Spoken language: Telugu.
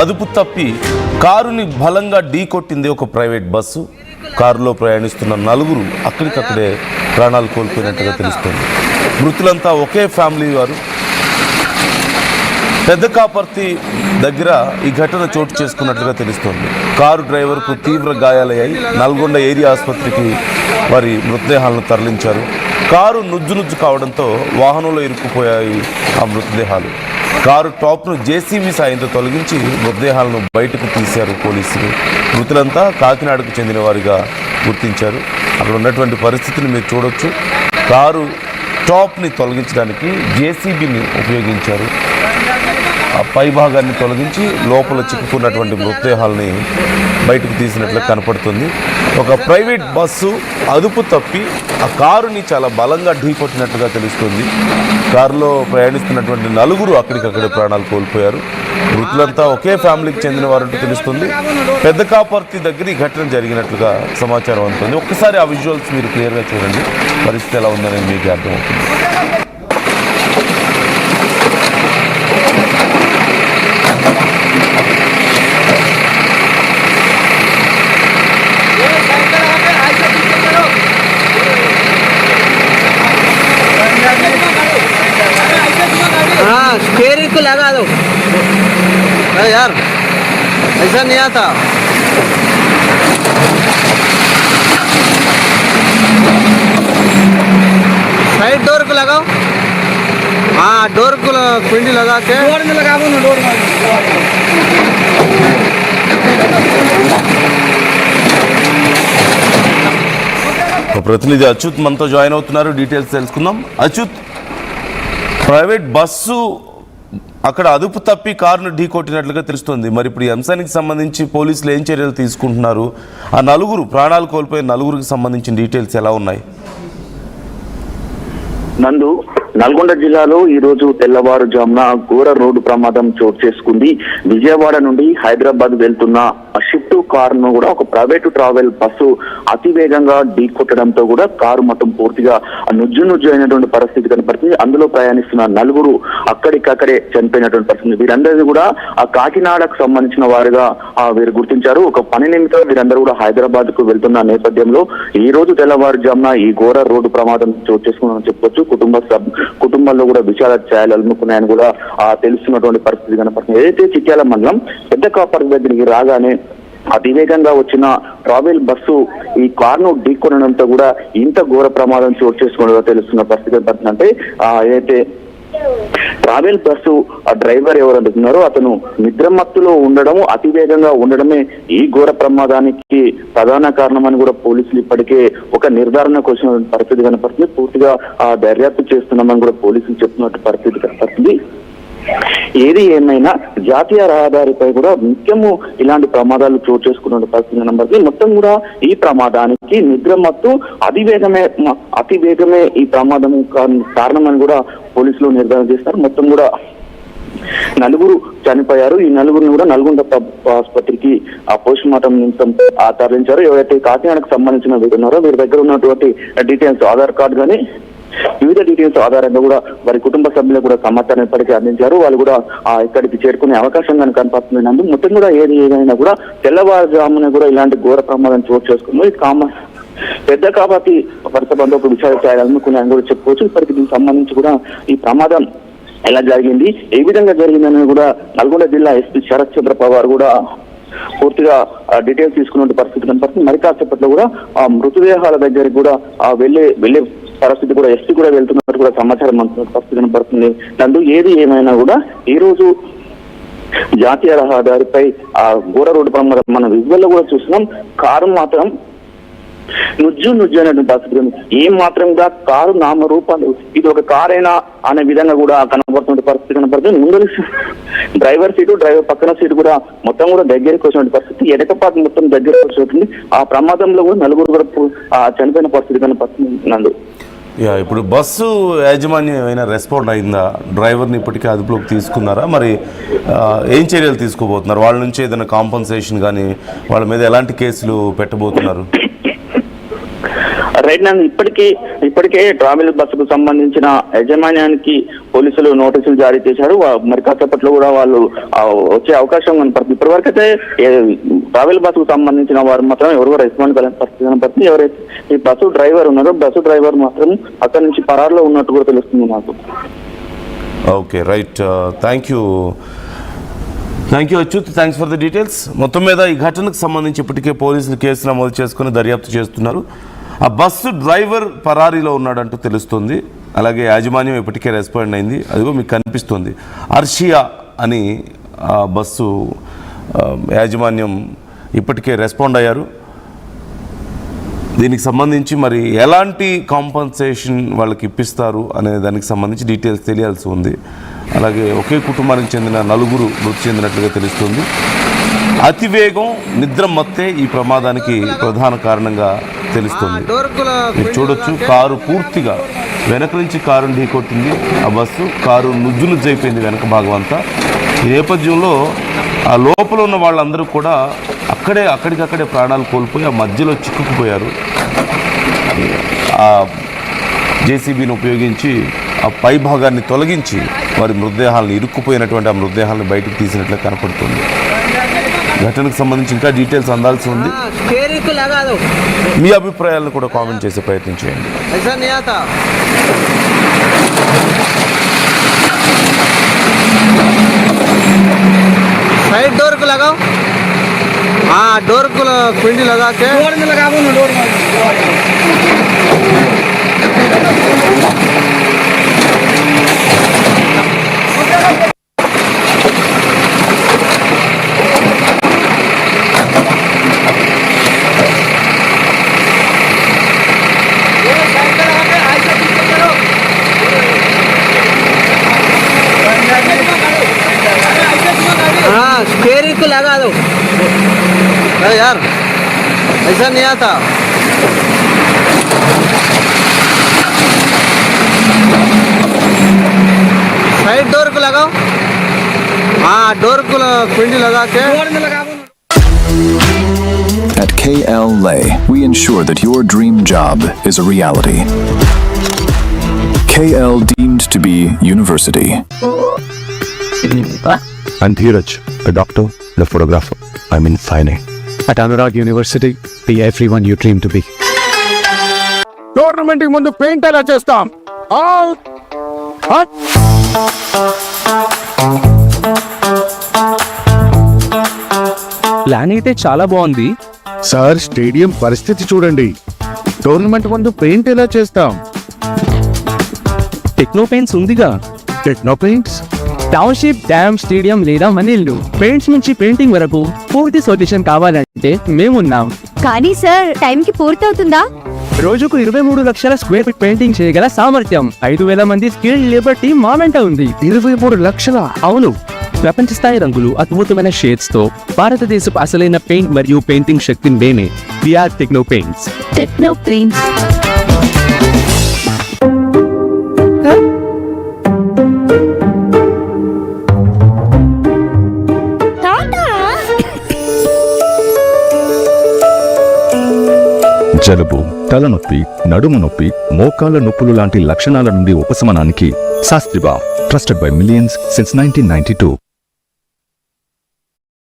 అదుపు తప్పి కారుని బలంగా ఢీకొట్టింది ఒక ప్రైవేట్ బస్సు. కారులో ప్రయాణిస్తున్న నలుగురు అక్కడికక్కడే ప్రాణాలు కోల్పోయినట్టుగా తెలుస్తోంది. మృతులంతా ఒకే ఫ్యామిలీ వారు. పెద్ద కాపర్తి దగ్గర ఈ ఘటన చోటు చేసుకున్నట్లుగా తెలుస్తోంది. కారు డ్రైవర్కు తీవ్ర గాయాలయ్యాయి. నల్గొండ ఏరియా ఆసుపత్రికి వారి మృతదేహాలను తరలించారు. కారు నుజ్జు కావడంతో వాహనంలో ఇరుక్కుపోయాయి ఆ మృతదేహాలు. కారు టాప్ను జేసీబీ సాయంతో తొలగించి మృతదేహాలను బయటకు తీశారు పోలీసులు. మృతులంతా కాకినాడకు చెందిన వారిగా గుర్తించారు. అక్కడ ఉన్నటువంటి పరిస్థితిని మీరు చూడొచ్చు. కారు టాప్ని తొలగించడానికి జేసీబీని ఉపయోగించారు. ఆ పై భాగాన్ని తొలగించి లోపల చిక్కుకున్నటువంటి మృతదేహాలని బయటకు తీసినట్లు కనపడుతుంది. ఒక ప్రైవేట్ బస్సు అదుపు తప్పి ఆ కారుని చాలా బలంగా ఢీకొట్టినట్టుగా తెలుస్తుంది. కారులో ప్రయాణిస్తున్నటువంటి నలుగురు అక్కడికక్కడే ప్రాణాలు కోల్పోయారు. మృతులంతా ఒకే ఫ్యామిలీకి చెందిన వారంటూ తెలుస్తుంది. పెద్ద కాపర్తి దగ్గర ఈ ఘటన జరిగినట్లుగా సమాచారం అందుతుంది. ఒక్కసారి ఆ విజువల్స్ మీరు క్లియర్గా చూడండి, పరిస్థితి ఎలా ఉందనేది మీకు అర్థమవుతుంది. स्टीयरिंग को लगा दो यार, ऐसा नहीं आता। साइड डोर को लगाओ। हाँ, डोर को पिंडी लगा के डोर में लगाओ ना, डोर में। ప్రతినిధి అచ్యుత్ మనతో జాయిన్ అవుతున్నారు. డీటెయిల్స్ తెలుసుకుందాం. అచ్యుత్, ప్రైవేట్ బస్సు అక్కడ అదుపు తప్పి కారును ఢీకొట్టినట్లుగా తెలుస్తుంది. మరి ఇప్పుడు ఈ అంశానికి సంబంధించి పోలీసులు ఏం చర్యలు తీసుకుంటున్నారు? ఆ నలుగురు ప్రాణాలు కోల్పోయిన నలుగురికి సంబంధించిన డీటెయిల్స్ ఎలా ఉన్నాయి? నందు, నల్గొండ జిల్లాలో ఈ రోజు తెల్లవారుజామున ఘోర రోడ్డు ప్రమాదం చోటు చేసుకుంది. విజయవాడ నుండి హైదరాబాద్ వెళ్తున్న షిఫ్ట్ కారును కూడా ఒక ప్రైవేటు ట్రావెల్ బస్సు అతివేగంగా ఢీకొట్టడంతో కూడా కారు మొత్తం పూర్తిగా నుజ్జు అయినటువంటి పరిస్థితి కనపడుతుంది. అందులో ప్రయాణిస్తున్న నలుగురు అక్కడికక్కడే చనిపోయినటువంటి పరిస్థితి. వీరందరినీ కూడా ఆ కాకినాడకు సంబంధించిన వారుగా వీరు గుర్తించారు. ఒక పని నిమిత్తం వీరందరూ కూడా హైదరాబాద్ కు వెళ్తున్న నేపథ్యంలో ఈ రోజు తెల్లవారుజామున ఈ ఘోర రోడ్డు ప్రమాదం చోటు చేసుకున్నామని చెప్పొచ్చు. కుటుంబంలో కూడా విషాద ఛాయలు అలుముకున్నాయని కూడా తెలుస్తున్నటువంటి పరిస్థితి కనపడుతుంది. ఏదైతే చిట్యాల మండలం పెద్ద కాపర్ దగ్గరికి రాగానే అతివేగంగా వచ్చిన ట్రావెల్ బస్సు ఈ కారును ఢీకొనడంతో కూడా ఇంత ఘోర ప్రమాదం చోటు చేసుకోవడం తెలుస్తున్న పరిస్థితి కనపడుతుంది. అంటే ఏదైతే ట్రావెల్ బస్సు ఆ డ్రైవర్ ఎవరు అంటున్నారో అతను నిద్రమత్తులో ఉండడము, అతివేగంగా ఉండడమే ఈ ఘోర ప్రమాదానికి ప్రధాన కారణమని కూడా పోలీసులు ఇప్పటికే ఒక నిర్ధారణకు వచ్చిన పరిస్థితి కనపడుతుంది. పూర్తిగా దర్యాప్తు చేస్తున్నామని కూడా పోలీసులు చెప్తున్నట్టు పరిస్థితి కనపడుతుంది. ఏది ఏమైనా జాతీయ రహదారిపై కూడా నిత్యము ఇలాంటి ప్రమాదాలు చోటు చేసుకున్న పరిస్థితి కనబడుతుంది. మొత్తం కూడా ఈ ప్రమాదానికి నిద్రమత్తు అతివేగమే ఈ ప్రమాదం కారణమని కూడా పోలీసులు నిర్ధారణ చేస్తారు. మొత్తం కూడా నలుగురు చనిపోయారు. ఈ నలుగురిని కూడా నల్గొండ ఆసుపత్రికి పోస్ట్ మార్టం నిమిత్తం తరలించారు. ఎవరైతే కాకినాడకు సంబంధించిన వీరు ఉన్నారో వీరి దగ్గర ఉన్నటువంటి డీటెయిల్స్, ఆధార్ కార్డు కానీ వివిధ డీటెయిల్స్ ఆధారంగా కూడా వారి కుటుంబ సభ్యులకు కూడా సమాచారం ఇప్పటికీ అందించారు. వాళ్ళు కూడా ఇక్కడికి చేరుకునే అవకాశం కానీ కనపడుతుంది. మొత్తం కూడా ఏదైనా కూడా తెల్లవారుజామున కూడా ఇలాంటి ఘోర ప్రమాదం చోటు చేసుకుంది. పెద్ద కాబట్టి వరుస బంధువులకు విచారణ చేయాలనుకున్నాయని కూడా చెప్పుకోవచ్చు. ఇప్పటికి దీనికి సంబంధించి కూడా ఈ ప్రమాదం ఎలా జరిగింది, ఏ విధంగా జరిగిందని కూడా నల్గొండ జిల్లా ఎస్పీ శరత్ చంద్ర పవార్ కూడా పూర్తిగా డీటెయిల్స్ తీసుకున్న పరిస్థితి కనపడుతుంది. మరి కాసేపట్లో కూడా ఆ మృతదేహాల దగ్గరికి కూడా వెళ్లే పరిస్థితి కూడా ఎస్పీ కూడా వెళ్తున్నట్టు కూడా సమాచారం అందుతున్న పరిస్థితి కనపడుతుంది. నందు, ఏది ఏమైనా కూడా ఈ రోజు జాతీయ రహదారిపై ఆ ఘోర రోడ్డు ప్రమాదం మన విజువల్ లో కూడా చూస్తున్నాం. కారు మాత్రం నుజ్జు అనేటువంటి పరిస్థితి, ఏం మాత్రం కూడా కారు నామరూపాలు ఇది ఒక కారైనా అనే విధంగా కూడా కనబడుతున్న పరిస్థితి కనపడుతుంది. ముందు డ్రైవర్ సీటు, డ్రైవర్ పక్కన సీటు కూడా మొత్తం కూడా దగ్గరికి వచ్చిన పరిస్థితి, ఎడకపాటు మొత్తం దగ్గరికి వచ్చింది. ఆ ప్రమాదంలో కూడా నలుగురు కూడా చనిపోయిన పరిస్థితి కనపడుతుంది. నందు, ఇప్పుడు బస్సు యాజమాన్యం ఏమైనా రెస్పాండ్ అయిందా? డ్రైవర్ని ఇప్పటికే అదుపులోకి తీసుకున్నారా? మరి ఏం చర్యలు తీసుకోబోతున్నారు? వాళ్ళ నుంచి ఏదైనా కాంపన్సేషన్ కానీ వాళ్ళ మీద ఎలాంటి కేసులు పెట్టబోతున్నారు? రైట్ నా ఇప్పటికే ట్రావెల్ బస్సుకు సంబంధించిన యాజమాన్యానికి పోలీసులు నోటీసులు జారీ చేశారు. మరి కాసేపట్లో కూడా వాళ్ళు వచ్చే అవకాశం కనపడుతుంది. ఇప్పటివరకు అయితే ట్రావెల్ బస్సుకు సంబంధించిన వారు మాత్రం ఎవరు రెస్పాండ్ కాలేని పరిస్థితి కనపడుతుంది. ఎవరైతే ఈ బస్సు డ్రైవర్ ఉన్నారో బస్సు డ్రైవర్ మాత్రం అక్కడి నుంచి పరారులో ఉన్నట్టు కూడా తెలుస్తుంది నాకు. Okay right, thank you Achyut, thanks for the details. మొత్తం మీద ఈ ఘటనకు సంబంధించి ఇప్పటికే పోలీసులు కేసు నమోదు చేసుకుని దర్యాప్తు చేస్తున్నారు. ఆ బస్సు డ్రైవర్ పరారీలో ఉన్నాడంటూ తెలుస్తుంది. అలాగే యాజమాన్యం ఇప్పటికే రెస్పాండ్ అయింది. అదిగో మీకు కనిపిస్తుంది అర్షియా అని ఆ బస్సు యాజమాన్యం ఇప్పటికే రెస్పాండ్ అయ్యారు. దీనికి సంబంధించి మరి ఎలాంటి కాంపన్సేషన్ వాళ్ళకి ఇప్పిస్తారు అనే దానికి సంబంధించి డీటెయిల్స్ తెలియాల్సి ఉంది. అలాగే ఒకే కుటుంబానికి చెందిన 4 మృతి చెందినట్లుగా తెలుస్తుంది. అతివేగం, నిద్ర మత్తే ఈ ప్రమాదానికి ప్రధాన కారణంగా తెలుస్తుంది. మీరు చూడొచ్చు, కారు పూర్తిగా వెనక నుంచి కారుని ఢీకొట్టింది. ఆ బస్సు కారు నుజ్జునుజ్జైపోయింది వెనక భాగం అంతా. ఈ నేపథ్యంలో ఆ లోపల ఉన్న వాళ్ళందరూ కూడా అక్కడికక్కడే ప్రాణాలు కోల్పోయి ఆ మధ్యలో చిక్కుకుపోయారు. ఆ జేసీబీని ఉపయోగించి ఆ పై భాగాన్ని తొలగించి వారి మృతదేహాలను ఇరుక్కుపోయినటువంటి ఆ మృతదేహాలను బయటకు తీసినట్లు కనపడుతుంది. ఘటనకు సంబంధించి ఇంకా డీటెయిల్స్ అందాల్సి ఉంది. మీ అభిప్రాయాలను కూడా కామెంట్ చేసే ప్రయత్నం చేయండి. साइड डोर को लगाओ, हाँ डोर को कुंडी लगा के डोर में लगाओ ना, डोर में स्टेयरिंग को लगा दो। अरे यार ऐसा नहीं आता। साइड डोर को लगाओ, हाँ डोर को कुंडी लगा के डोर में लगाओ। At KL Lay, we ensure that your dream job is a reality. KL deemed to be university. I'm Dheeraj, a doctor and a photographer. I'm in fine art. At Anurag University, be everyone you dream to be. Tournament కి ముందు పెయింట్ ఎలా చేస్తాం? ప్లాన్ అయితే చాలా బాగుంది సార్, స్టేడియం పరిస్థితి చూడండి. టోర్నమెంట్ ముందు పెయింట్ ఎలా చేస్తాం? టెక్నో పెయింట్స్ ఉందిగా. Techno paints, township, dam, stadium లేదా మనీళ్ళు, పెయింట్స్ నుంచి పెయింటింగ్ వరకు పూర్తి సొల్యూషన్ కావాలంటే మేమున్నాం. కానీ సార్, టైంకి పూర్తవుతుందా? రోజుకు 23 లక్షల స్క్వేర్ ఫీట్ పెయింటింగ్ చేయగల సామర్థ్యం, 5,000 మంది స్కిల్డ్ లేబర్ టీం మా వెంట ఉంది. 23 లక్షల? అవును, ప్రపంచ స్థాయి రంగులు, అద్భుతమైన షేడ్స్ తో భారతదేశపు అసలైన పెయింట్ మరియు పెయింటింగ్ శక్తిని నేనే. VR Techno Paints. Techno Paints. జలుబు, తలనొప్పి, నడుము నొప్పి, మోకాళ్ళ నొప్పులు లాంటి లక్షణాల నుండి ఉపశమనానికి శాస్త్రిబా, ట్రస్టెడ్ బై మిలియన్స్ సిన్స్ 1992.